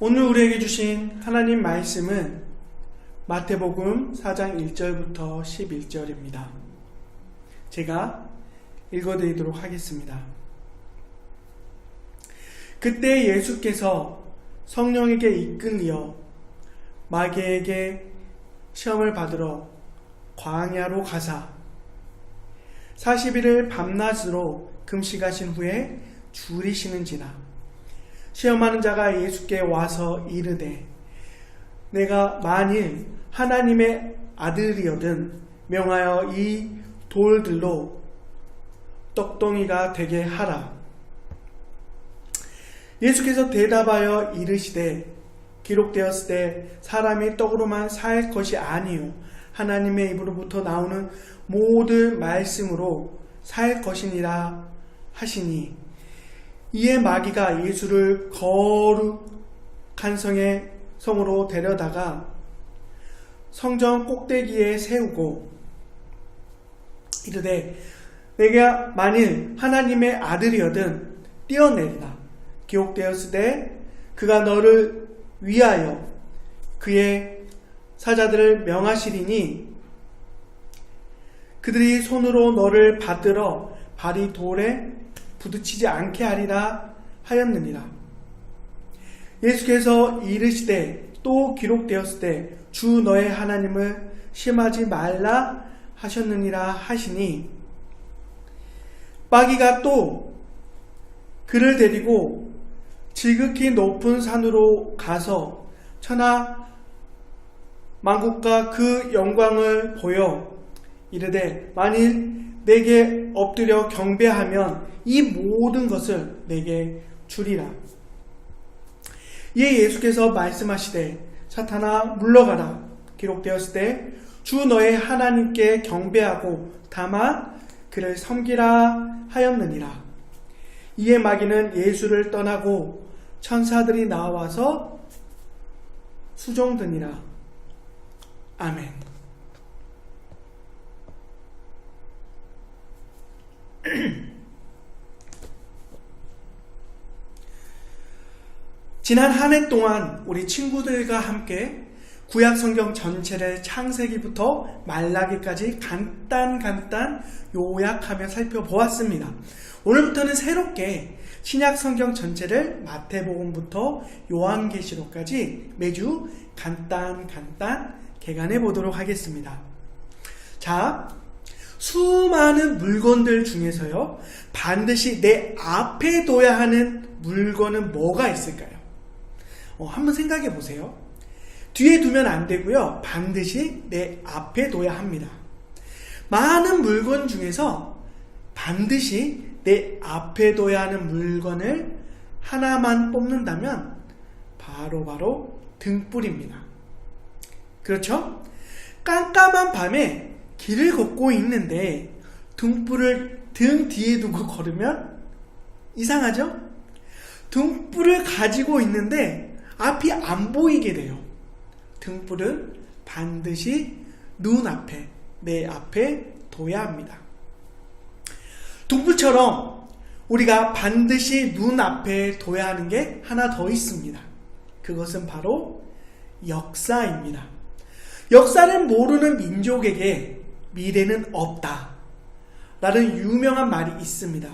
오늘 우리에게 주신 하나님 말씀은 마태복음 4장 1절부터 11절입니다. 제가 읽어드리도록 하겠습니다. 그때 예수께서 성령에게 이끌려 마귀에게 시험을 받으러 광야로 가사 40일을 밤낮으로 금식하신 후에 줄이시는지라. 시험하는 자가 예수께 와서 이르되 내가 만일 하나님의 아들이거든 명하여 이 돌들로 떡덩이가 되게 하라. 예수께서 대답하여 이르시되 기록되었을 때 사람이 떡으로만 살 것이 아니요 하나님의 입으로부터 나오는 모든 말씀으로 살 것이니라 하시니, 이에 마귀가 예수를 거룩한 성으로 데려다가 성전 꼭대기에 세우고 이르되 내가 만일 하나님의 아들이거든 뛰어내리라. 기록되었을 때 그가 너를 위하여 그의 사자들을 명하시리니 그들이 손으로 너를 받들어 발이 돌에 부딪히지 않게 하리라 하였느니라. 예수께서 이르시되 또 기록되었을 때 주 너의 하나님을 시험하지 말라 하셨느니라 하시니, 마귀가 또 그를 데리고 지극히 높은 산으로 가서 천하 만국과 그 영광을 보여 이르되 만일 내게 엎드려 경배하면 이 모든 것을 내게 주리라. 이에 예수께서 말씀하시되 사탄아 물러가라. 기록되었을 때 주 너의 하나님께 경배하고 다만 그를 섬기라 하였느니라. 이에 마귀는 예수를 떠나고 천사들이 나와서 수종드니라. 아멘. 지난 한 해 동안 우리 친구들과 함께 구약 성경 전체를 창세기부터 말라기까지 간단 요약하며 살펴보았습니다. 오늘부터는 새롭게 신약 성경 전체를 마태복음부터 요한계시록까지 매주 간단 개간해 보도록 하겠습니다. 자, 수많은 물건들 중에서요, 반드시 내 앞에 둬야 하는 물건은 뭐가 있을까요? 한번 생각해 보세요. 뒤에 두면 안 되고요, 반드시 내 앞에 둬야 합니다. 많은 물건 중에서 반드시 내 앞에 둬야 하는 물건을 하나만 뽑는다면 바로 등불입니다. 그렇죠? 깜깜한 밤에 길을 걷고 있는데 등불을 등 뒤에 두고 걸으면 이상하죠? 등불을 가지고 있는데 앞이 안 보이게 돼요. 등불은 반드시 눈앞에, 내 앞에 둬야 합니다. 등불처럼 우리가 반드시 눈앞에 둬야 하는 게 하나 더 있습니다. 그것은 바로 역사입니다. 역사를 모르는 민족에게 미래는 없다 라는 유명한 말이 있습니다.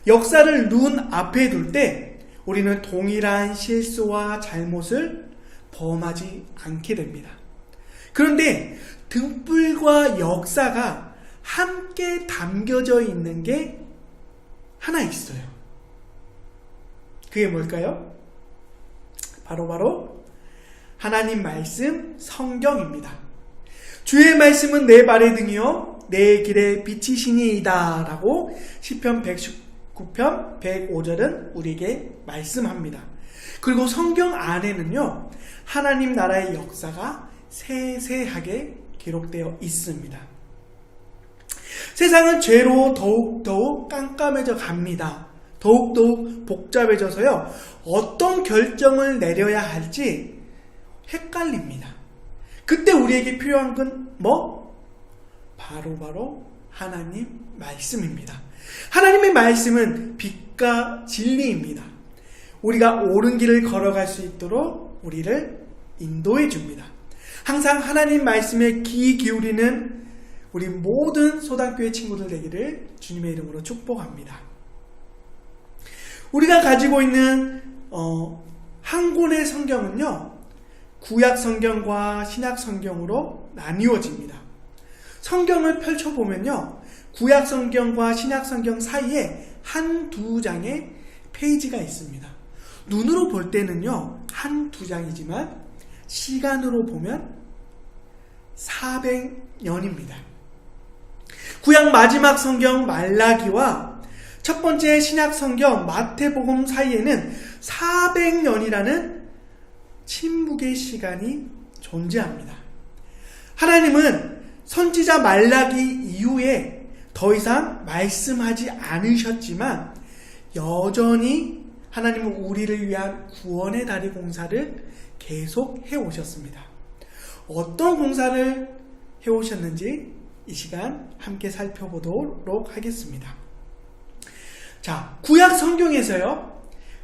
역사를 눈앞에 둘 때 우리는 동일한 실수와 잘못을 범하지 않게 됩니다. 그런데 등불과 역사가 함께 담겨져 있는 게 하나 있어요. 그게 뭘까요? 바로 하나님 말씀 성경입니다. 주의 말씀은 내 발의 등이요 내 길의 빛이시니이다 라고 시편 119편 105절은 우리에게 말씀합니다. 그리고 성경 안에는요, 하나님 나라의 역사가 세세하게 기록되어 있습니다. 세상은 죄로 더욱 깜깜해져 갑니다. 더욱 복잡해져서요, 어떤 결정을 내려야 할지 헷갈립니다. 그때 우리에게 필요한 건 뭐? 바로 하나님 말씀입니다. 하나님의 말씀은 빛과 진리입니다. 우리가 옳은 길을 걸어갈 수 있도록 우리를 인도해 줍니다. 항상 하나님 말씀에 귀 기울이는 우리 모든 소단교회 친구들 되기를 주님의 이름으로 축복합니다. 우리가 가지고 있는 한 권의 성경은요, 구약 성경과 신약 성경으로 나뉘어집니다. 성경을 펼쳐보면요, 구약 성경과 신약 성경 사이에 한두 장의 페이지가 있습니다. 눈으로 볼 때는요, 한두 장이지만 시간으로 보면 400년입니다. 구약 마지막 성경 말라기와 첫 번째 신약 성경 마태복음 사이에는 400년이라는 침묵의 시간이 존재합니다. 하나님은 선지자 말라기 이후에 더 이상 말씀하지 않으셨지만 여전히 하나님은 우리를 위한 구원의 다리 공사를 계속 해오셨습니다. 어떤 공사를 해오셨는지 이 시간 함께 살펴보도록 하겠습니다. 자, 구약 성경에서요,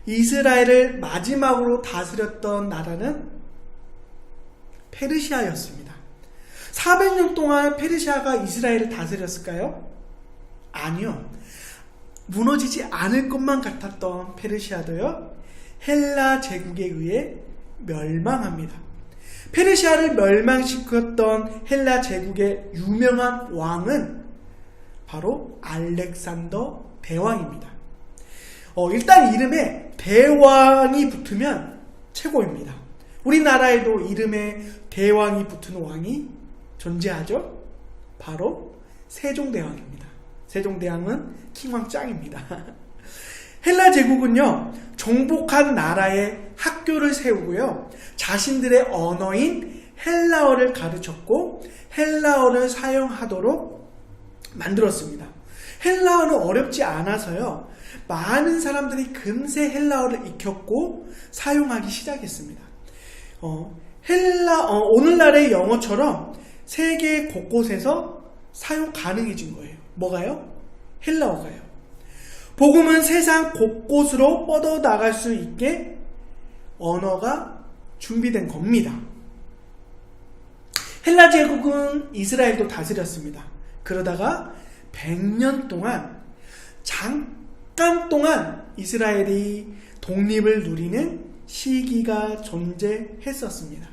이스라엘을 마지막으로 다스렸던 나라는 페르시아였습니다. 400년 동안 페르시아가 이스라엘을 다스렸을까요? 아니요. 무너지지 않을 것만 같았던 페르시아도요, 헬라 제국에 의해 멸망합니다. 페르시아를 멸망시켰던 헬라 제국의 유명한 왕은 바로 알렉산더 대왕입니다. 일단 이름에 대왕이 붙으면 최고입니다. 우리나라에도 이름에 대왕이 붙은 왕이 존재하죠? 바로 세종대왕입니다. 세종대왕은 킹왕 짱입니다. 헬라 제국은요, 정복한 나라에 학교를 세우고요, 자신들의 언어인 헬라어를 가르쳤고 헬라어를 사용하도록 만들었습니다. 헬라어는 어렵지 않아서요, 많은 사람들이 금세 헬라어를 익혔고 사용하기 시작했습니다. 오늘날의 영어처럼 세계 곳곳에서 사용 가능해진 거예요. 뭐가요? 헬라어가요. 복음은 세상 곳곳으로 뻗어나갈 수 있게 언어가 준비된 겁니다. 헬라 제국은 이스라엘도 다스렸습니다. 그러다가 100년 동안, 잠깐 동안 이스라엘이 독립을 누리는 시기가 존재했었습니다.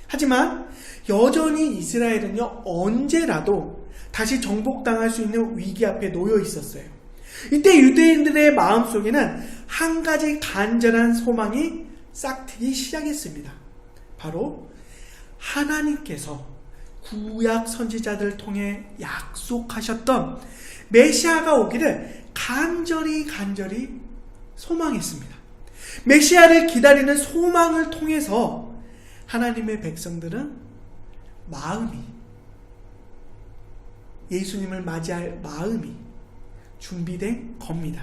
하지만 여전히 이스라엘은요, 언제라도 다시 정복당할 수 있는 위기 앞에 놓여 있었어요. 이때 유대인들의 마음속에는 한 가지 간절한 소망이 싹트기 시작했습니다. 바로 하나님께서 구약 선지자들을 통해 약속하셨던 메시아가 오기를 간절히 소망했습니다. 메시아를 기다리는 소망을 통해서 하나님의 백성들은 예수님을 맞이할 마음이 준비된 겁니다.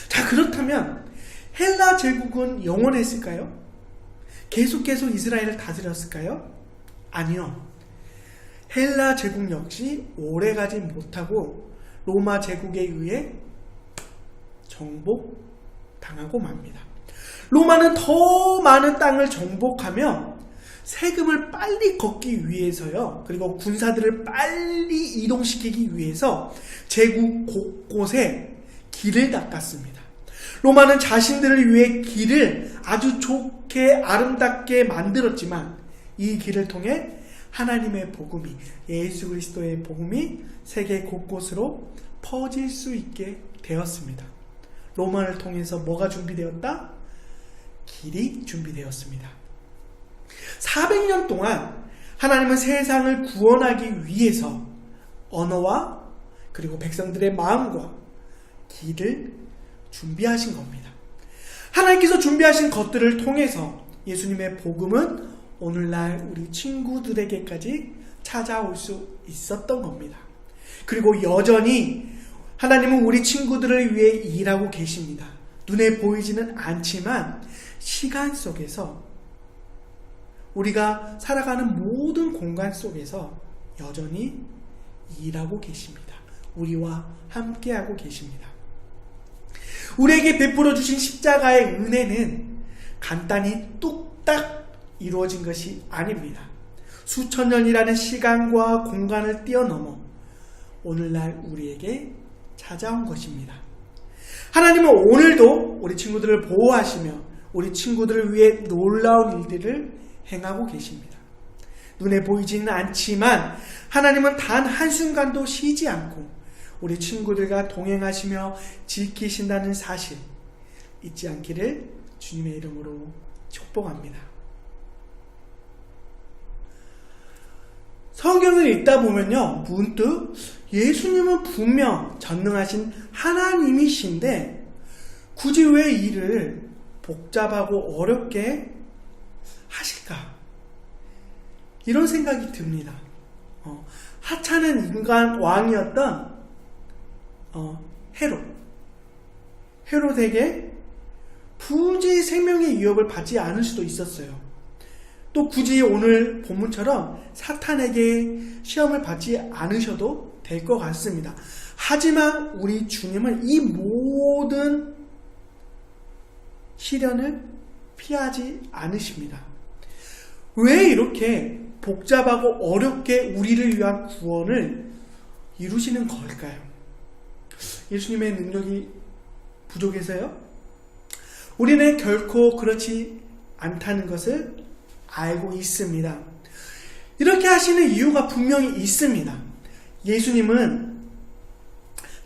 자, 그렇다면 헬라 제국은 영원했을까요? 계속 이스라엘을 다스렸을까요? 아니요. 헬라 제국 역시 오래가지 못하고 로마 제국에 의해 정복당하고 맙니다. 로마는 더 많은 땅을 정복하며 세금을 빨리 걷기 위해서요, 그리고 군사들을 빨리 이동시키기 위해서 제국 곳곳에 길을 닦았습니다. 로마는 자신들을 위해 길을 아주 좋게 아름답게 만들었지만 이 길을 통해 하나님의 복음이, 예수 그리스도의 복음이 세계 곳곳으로 퍼질 수 있게 되었습니다. 로마를 통해서 뭐가 준비되었다? 길이 준비되었습니다. 400년 동안 하나님은 세상을 구원하기 위해서 언어와 그리고 백성들의 마음과 길을 준비하신 겁니다. 하나님께서 준비하신 것들을 통해서 예수님의 복음은 오늘날 우리 친구들에게까지 찾아올 수 있었던 겁니다. 그리고 여전히 하나님은 우리 친구들을 위해 일하고 계십니다. 눈에 보이지는 않지만 시간 속에서, 우리가 살아가는 모든 공간 속에서 여전히 일하고 계십니다. 우리와 함께하고 계십니다. 우리에게 베풀어 주신 십자가의 은혜는 간단히 뚝딱 이루어진 것이 아닙니다. 수천 년이라는 시간과 공간을 뛰어넘어 오늘날 우리에게 찾아온 것입니다. 하나님은 오늘도 우리 친구들을 보호하시며 우리 친구들을 위해 놀라운 일들을 행하고 계십니다. 눈에 보이지는 않지만 하나님은 단 한순간도 쉬지 않고 우리 친구들과 동행하시며 지키신다는 사실 잊지 않기를 주님의 이름으로 축복합니다. 성경을 읽다 보면요, 문득 예수님은 분명 전능하신 하나님이신데 굳이 왜 일을 복잡하고 어렵게 하실까? 이런 생각이 듭니다. 하찮은 인간 왕이었던 헤롯에게 굳이 생명의 위협을 받지 않을 수도 있었어요. 또 굳이 오늘 본문처럼 사탄에게 시험을 받지 않으셔도 될 것 같습니다. 하지만 우리 주님은 이 모든 시련을 피하지 않으십니다. 왜 이렇게 복잡하고 어렵게 우리를 위한 구원을 이루시는 걸까요? 예수님의 능력이 부족해서요? 우리는 결코 그렇지 않다는 것을 알고 있습니다. 이렇게 하시는 이유가 분명히 있습니다. 예수님은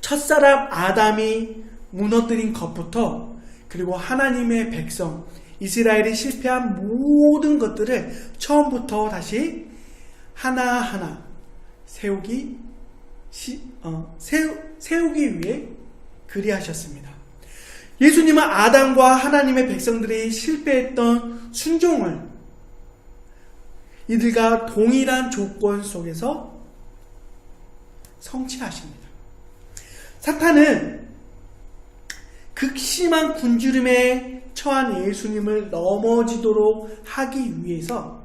첫사람 아담이 무너뜨린 것부터 그리고 하나님의 백성 이스라엘이 실패한 모든 것들을 처음부터 다시 하나하나 세우기 위해 그리하셨습니다. 예수님은 아담과 하나님의 백성들이 실패했던 순종을 이들과 동일한 조건 속에서 성취하십니다. 사탄은 극심한 굶주림에 처한 예수님을 넘어지도록 하기 위해서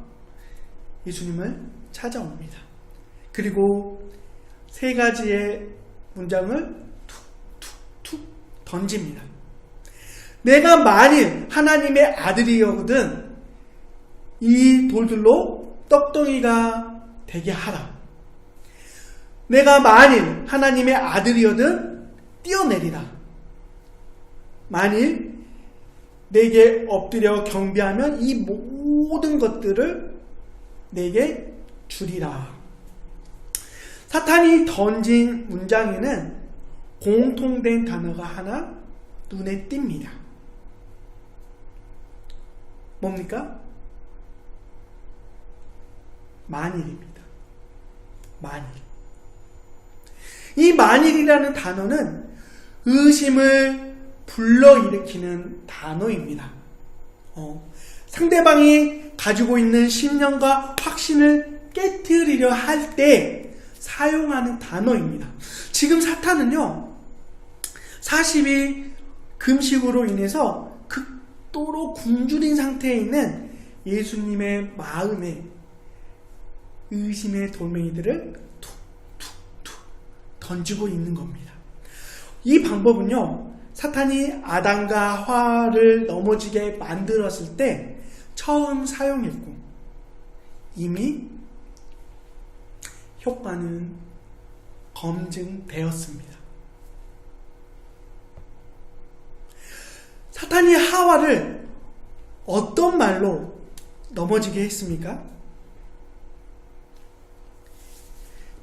예수님을 찾아옵니다. 그리고 세 가지의 문장을 툭툭툭 던집니다. 내가 만일 하나님의 아들이거든 이 돌들로 떡덩이가 되게 하라. 내가 만일 하나님의 아들이거든 뛰어내리라. 만일 내게 엎드려 경배하면 이 모든 것들을 내게 주리라. 사탄이 던진 문장에는 공통된 단어가 하나 눈에 띕니다. 뭡니까? 만일입니다. 만일. 이 만일이라는 단어는 의심을 불러일으키는 단어입니다. 상대방이 가지고 있는 신념과 확신을 깨트리려 할 때 사용하는 단어입니다. 지금 사탄은요, 40일 금식으로 인해서 극도로 굶주린 상태에 있는 예수님의 마음에 의심의 돌멩이들을 툭툭툭 던지고 있는 겁니다. 이 방법은요, 사탄이 아담과 하와를 넘어지게 만들었을 때 처음 사용했고 이미 효과는 검증되었습니다. 사탄이 하와를 어떤 말로 넘어지게 했습니까?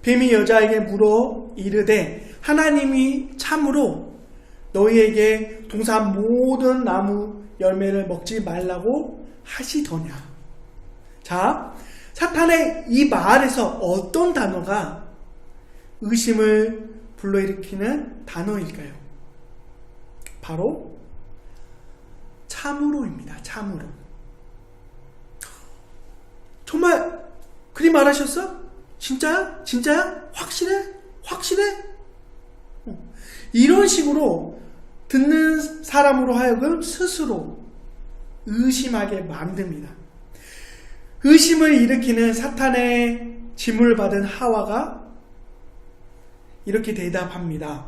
뱀이 여자에게 물어 이르되 하나님이 참으로 너희에게 동산 모든 나무 열매를 먹지 말라고 하시더냐. 자, 사탄의 이 말에서 어떤 단어가 의심을 불러일으키는 단어일까요? 바로 참으로입니다. 참으로. 정말 그리 말하셨어? 진짜야? 진짜야? 확실해? 확실해? 이런 식으로 듣는 사람으로 하여금 스스로 의심하게 만듭니다. 의심을 일으키는 사탄의 지물을 받은 하와가 이렇게 대답합니다.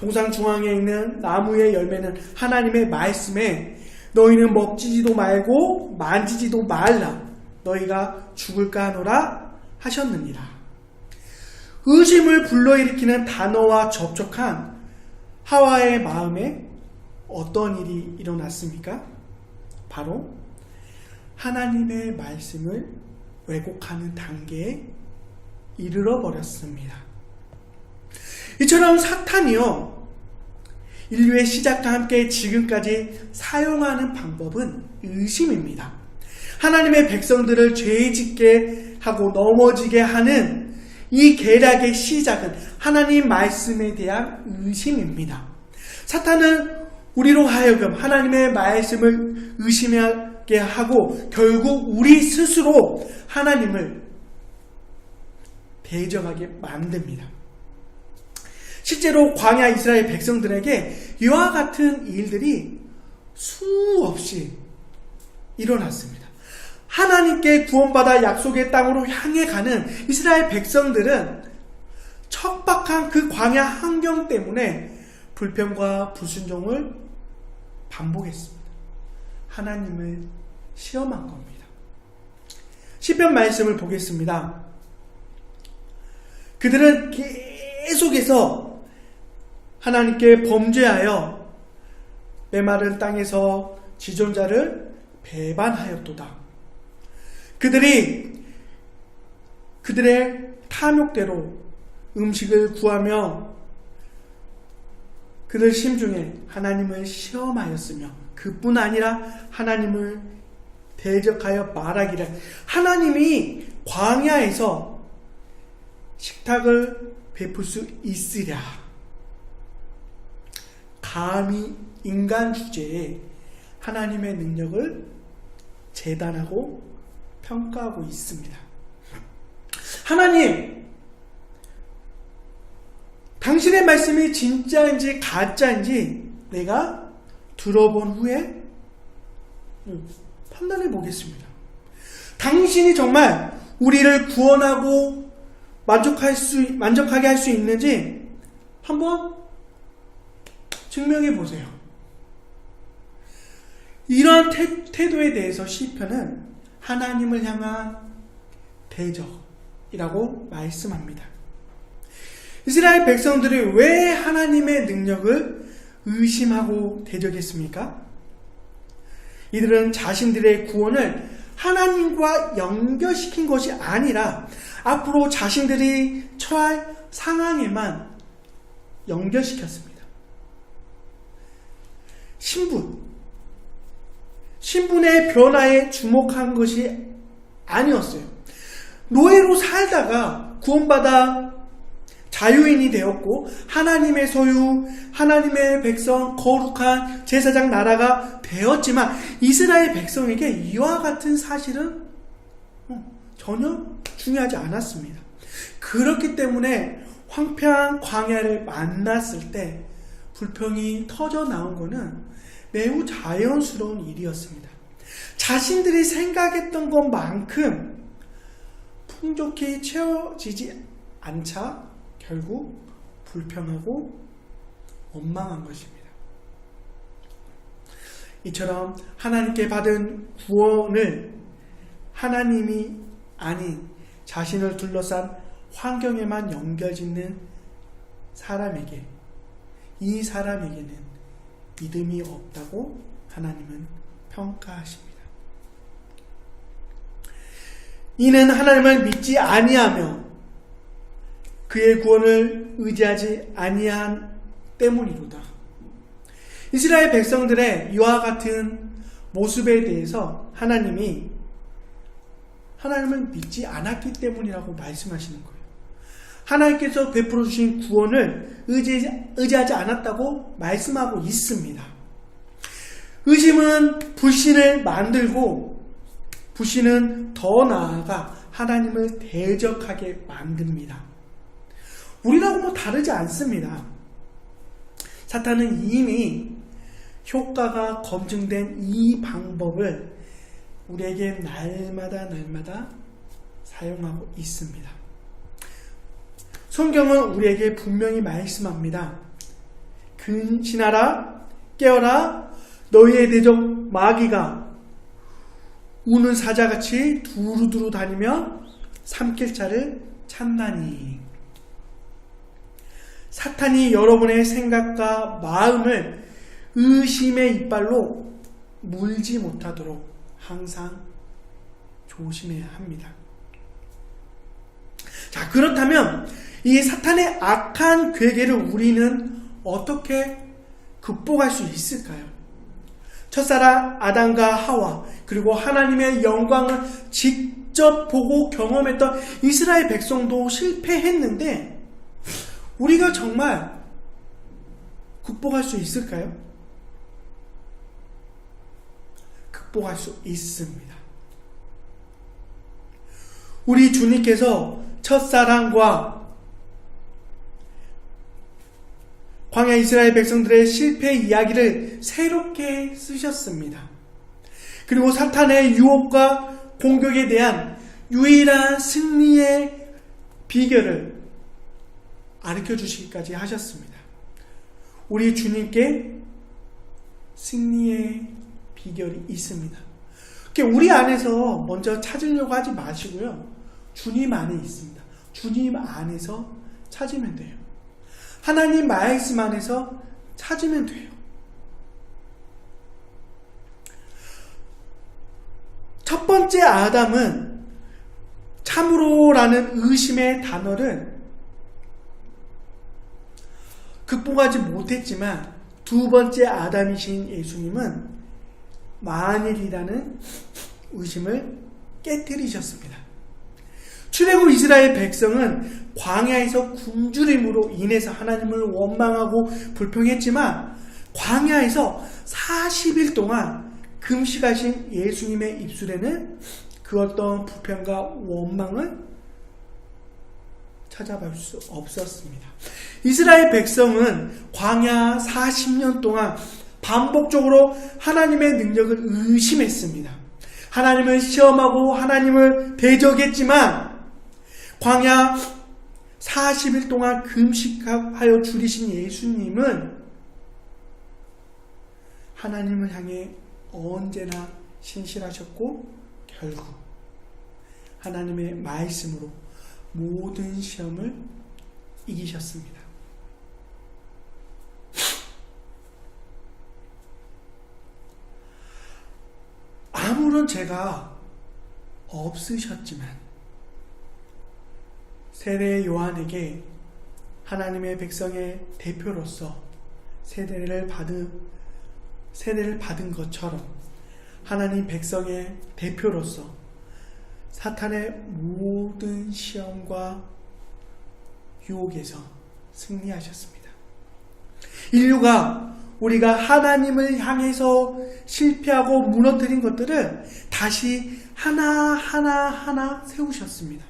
동상 중앙에 있는 나무의 열매는 하나님의 말씀에 너희는 먹지도 말고 만지지도 말라 너희가 죽을까 하노라 하셨느니라. 의심을 불러일으키는 단어와 접촉한 하와의 마음에 어떤 일이 일어났습니까? 바로 하나님의 말씀을 왜곡하는 단계에 이르러 버렸습니다. 이처럼 사탄이요, 인류의 시작과 함께 지금까지 사용하는 방법은 의심입니다. 하나님의 백성들을 죄 짓게 하고 넘어지게 하는 이 계략의 시작은 하나님 말씀에 대한 의심입니다. 사탄은 우리로 하여금 하나님의 말씀을 의심하게 하고 결국 우리 스스로 하나님을 대적하게 만듭니다. 실제로 광야 이스라엘 백성들에게 이와 같은 일들이 수없이 일어났습니다. 하나님께 구원받아 약속의 땅으로 향해 가는 이스라엘 백성들은 척박한 그 광야 환경 때문에 불평과 불순종을 반복했습니다. 하나님을 시험한 겁니다. 시편 말씀을 보겠습니다. 그들은 계속해서 하나님께 범죄하여 메마른 땅에서 지존자를 배반하였도다. 그들의 탐욕대로 음식을 구하며 그들 심중에 하나님을 시험하였으며 그뿐 아니라 하나님을 대적하여 말하기를 하나님이 광야에서 식탁을 베풀 수 있으랴. 감히 인간 주제에 하나님의 능력을 재단하고 평가하고 있습니다. 하나님, 당신의 말씀이 진짜인지 가짜인지 내가 들어본 후에 판단해 보겠습니다. 당신이 정말 우리를 구원하고 만족하게 할 수 있는지 한번 증명해 보세요. 이러한 태도에 대해서 시편은 하나님을 향한 대적이라고 말씀합니다. 이스라엘 백성들이 왜 하나님의 능력을 의심하고 대적했습니까? 이들은 자신들의 구원을 하나님과 연결시킨 것이 아니라 앞으로 자신들이 처할 상황에만 연결시켰습니다. 신분의 변화에 주목한 것이 아니었어요. 노예로 살다가 구원받아 자유인이 되었고 하나님의 소유, 하나님의 백성, 거룩한 제사장 나라가 되었지만 이스라엘 백성에게 이와 같은 사실은 전혀 중요하지 않았습니다. 그렇기 때문에 황폐한 광야를 만났을 때 불평이 터져 나온 것은 매우 자연스러운 일이었습니다. 자신들이 생각했던 것만큼 풍족히 채워지지 않자 결국 불평하고 원망한 것입니다. 이처럼 하나님께 받은 구원을 하나님이 아닌 자신을 둘러싼 환경에만 연결짓는 사람에게, 이 사람에게는 믿음이 없다고 하나님은 평가하십니다. 이는 하나님을 믿지 아니하며 그의 구원을 의지하지 아니한 때문이로다. 이스라엘 백성들의 이와 같은 모습에 대해서 하나님이 하나님을 믿지 않았기 때문이라고 말씀하시는 거예요. 하나님께서 베풀어 주신 구원을 의지하지 않았다고 말씀하고 있습니다. 의심은 불신을 만들고 불신은 더 나아가 하나님을 대적하게 만듭니다. 우리라고 다르지 않습니다. 사탄은 이미 효과가 검증된 이 방법을 우리에게 날마다 사용하고 있습니다. 성경은 우리에게 분명히 말씀합니다. 근신하라, 깨어라, 너희의 대적 마귀가 우는 사자같이 두루두루 다니며 삼킬 자를 찾나니. 사탄이 여러분의 생각과 마음을 의심의 이빨로 물지 못하도록 항상 조심해야 합니다. 자, 그렇다면 이 사탄의 악한 괴계를 우리는 어떻게 극복할 수 있을까요? 첫사랑 아담과 하와, 그리고 하나님의 영광을 직접 보고 경험했던 이스라엘 백성도 실패했는데 우리가 정말 극복할 수 있을까요? 극복할 수 있습니다. 우리 주님께서 첫사랑과 광야 이스라엘 백성들의 실패 이야기를 새롭게 쓰셨습니다. 그리고 사탄의 유혹과 공격에 대한 유일한 승리의 비결을 가르쳐 주시기까지 하셨습니다. 우리 주님께 승리의 비결이 있습니다. 우리 안에서 먼저 찾으려고 하지 마시고요. 주님 안에 있습니다. 주님 안에서 찾으면 돼요. 하나님 말씀 안에서 찾으면 돼요. 첫 번째 아담은 참으로라는 의심의 단어를 극복하지 못했지만 두 번째 아담이신 예수님은 만일이라는 의심을 깨뜨리셨습니다. 출애굽 이스라엘 백성은 광야에서 굶주림으로 인해서 하나님을 원망하고 불평했지만 광야에서 40일 동안 금식하신 예수님의 입술에는 그 어떤 불평과 원망을 찾아볼 수 없었습니다. 이스라엘 백성은 광야 40년 동안 반복적으로 하나님의 능력을 의심했습니다. 하나님을 시험하고 하나님을 대적했지만 광야 40일 동안 금식하여 줄이신 예수님은 하나님을 향해 언제나 신실하셨고 결국 하나님의 말씀으로 모든 시험을 이기셨습니다. 아무런 죄가 없으셨지만 세례 요한에게 하나님의 백성의 대표로서 세례를 받은 것처럼 하나님 백성의 대표로서 사탄의 모든 시험과 유혹에서 승리하셨습니다. 인류가 우리가 하나님을 향해서 실패하고 무너뜨린 것들을 다시 하나하나 세우셨습니다.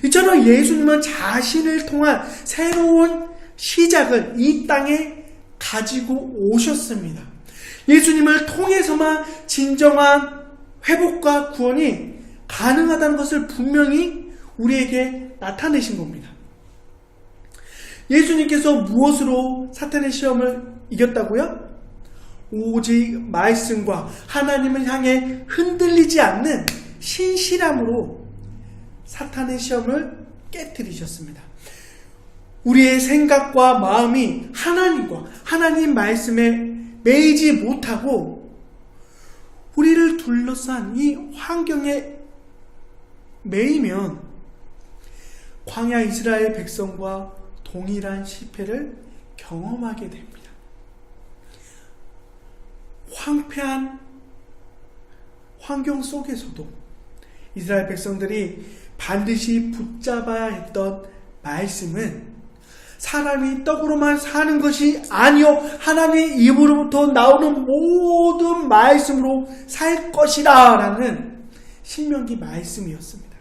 이처럼 예수님은 자신을 통한 새로운 시작을 이 땅에 가지고 오셨습니다. 예수님을 통해서만 진정한 회복과 구원이 가능하다는 것을 분명히 우리에게 나타내신 겁니다. 예수님께서 무엇으로 사탄의 시험을 이겼다고요? 오직 말씀과 하나님을 향해 흔들리지 않는 신실함으로 사탄의 시험을 깨뜨리셨습니다. 우리의 생각과 마음이 하나님과 하나님 말씀에 매이지 못하고 우리를 둘러싼 이 환경에 매이면 광야 이스라엘 백성과 동일한 실패를 경험하게 됩니다. 황폐한 환경 속에서도 이스라엘 백성들이 반드시 붙잡아야 했던 말씀은 사람이 떡으로만 사는 것이 아니요 하나님의 입으로부터 나오는 모든 말씀으로 살 것이다 라는 신명기 말씀이었습니다.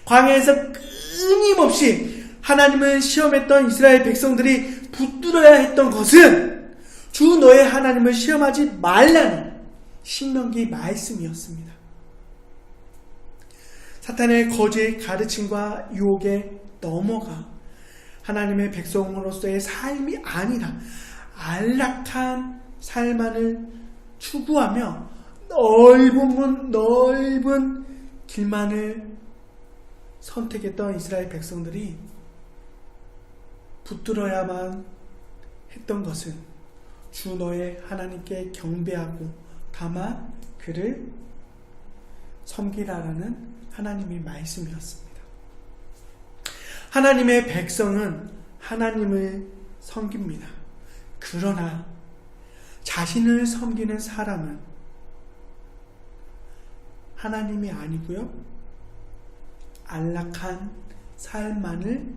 광야에서 끊임없이 하나님을 시험했던 이스라엘 백성들이 붙들어야 했던 것은 주 너의 하나님을 시험하지 말라는 신명기 말씀이었습니다. 사탄의 거짓 가르침과 유혹에 넘어가 하나님의 백성으로서의 삶이 아니라 안락한 삶만을 추구하며 넓은 길만을 선택했던 이스라엘 백성들이 붙들어야만 했던 것은 주 너의 하나님께 경배하고 다만 그를 섬기라라는 하나님의 말씀이었습니다. 하나님의 백성은 하나님을 섬깁니다. 그러나 자신을 섬기는 사람은 하나님이 아니고요, 안락한 삶만을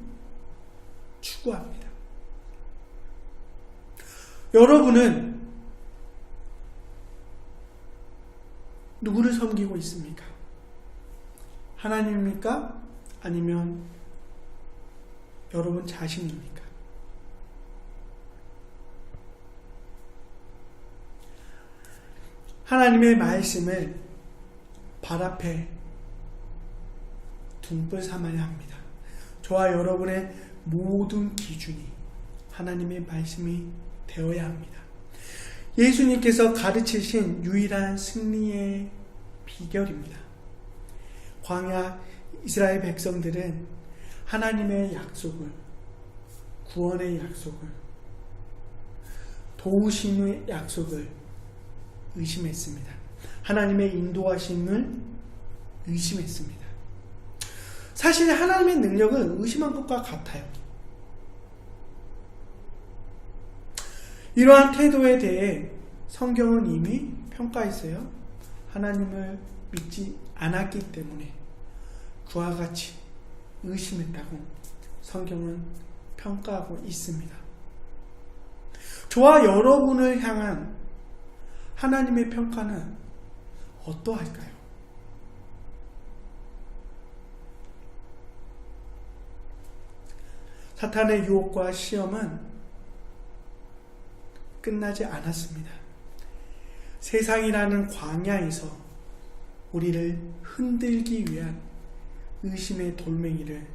추구합니다. 여러분은 누구를 섬기고 있습니까? 하나님입니까? 아니면 여러분 자신입니까? 하나님의 말씀을 발 앞에 등불 삼아야 합니다. 저와 여러분의 모든 기준이 하나님의 말씀이 되어야 합니다. 예수님께서 가르치신 유일한 승리의 비결입니다. 광야 이스라엘 백성들은 하나님의 약속을, 구원의 약속을, 도우심의 약속을 의심했습니다. 하나님의 인도하심을 의심했습니다. 사실 하나님의 능력은 의심한 것과 같아요. 이러한 태도에 대해 성경은 이미 평가했어요. 하나님을 믿지 않았기 때문에 그와 같이 의심했다고 성경은 평가하고 있습니다. 저와 여러분을 향한 하나님의 평가는 어떠할까요? 사탄의 유혹과 시험은 끝나지 않았습니다. 세상이라는 광야에서 우리를 흔들기 위한 의심의 돌멩이를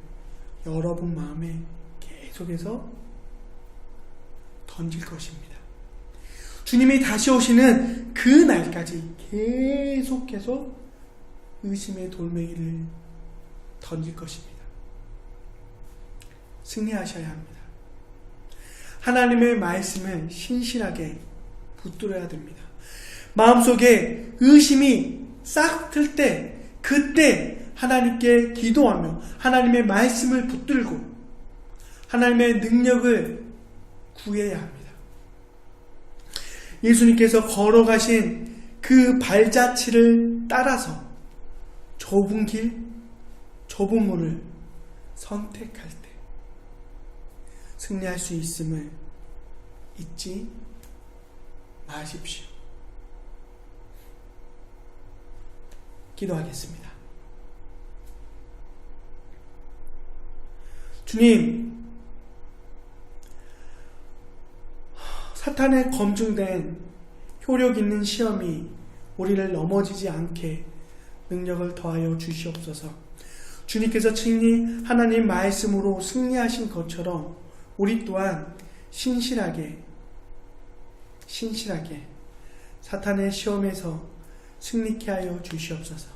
여러분 마음에 계속해서 던질 것입니다. 주님이 다시 오시는 그 날까지 계속해서 의심의 돌멩이를 던질 것입니다. 승리하셔야 합니다. 하나님의 말씀을 신실하게 붙들어야 됩니다. 마음속에 의심이 싹 틀 때, 그때 하나님께 기도하며 하나님의 말씀을 붙들고 하나님의 능력을 구해야 합니다. 예수님께서 걸어가신 그 발자취를 따라서 좁은 길, 좁은 문을 선택할 때 승리할 수 있음을 잊지 마십시오. 기도하겠습니다. 주님, 사탄에 검증된 효력 있는 시험이 우리를 넘어지지 않게 능력을 더하여 주시옵소서. 주님께서 친히 하나님 말씀으로 승리하신 것처럼 우리 또한 신실하게 사탄의 시험에서 승리케 하여 주시옵소서.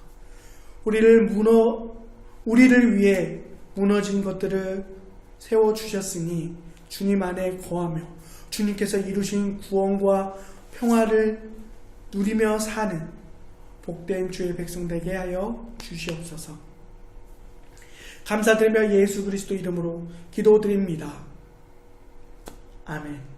우리를 위해 무너진 것들을 세워주셨으니 주님 안에 거하며 주님께서 이루신 구원과 평화를 누리며 사는 복된 주의 백성 되게 하여 주시옵소서. 감사드리며 예수 그리스도 이름으로 기도드립니다. 아멘.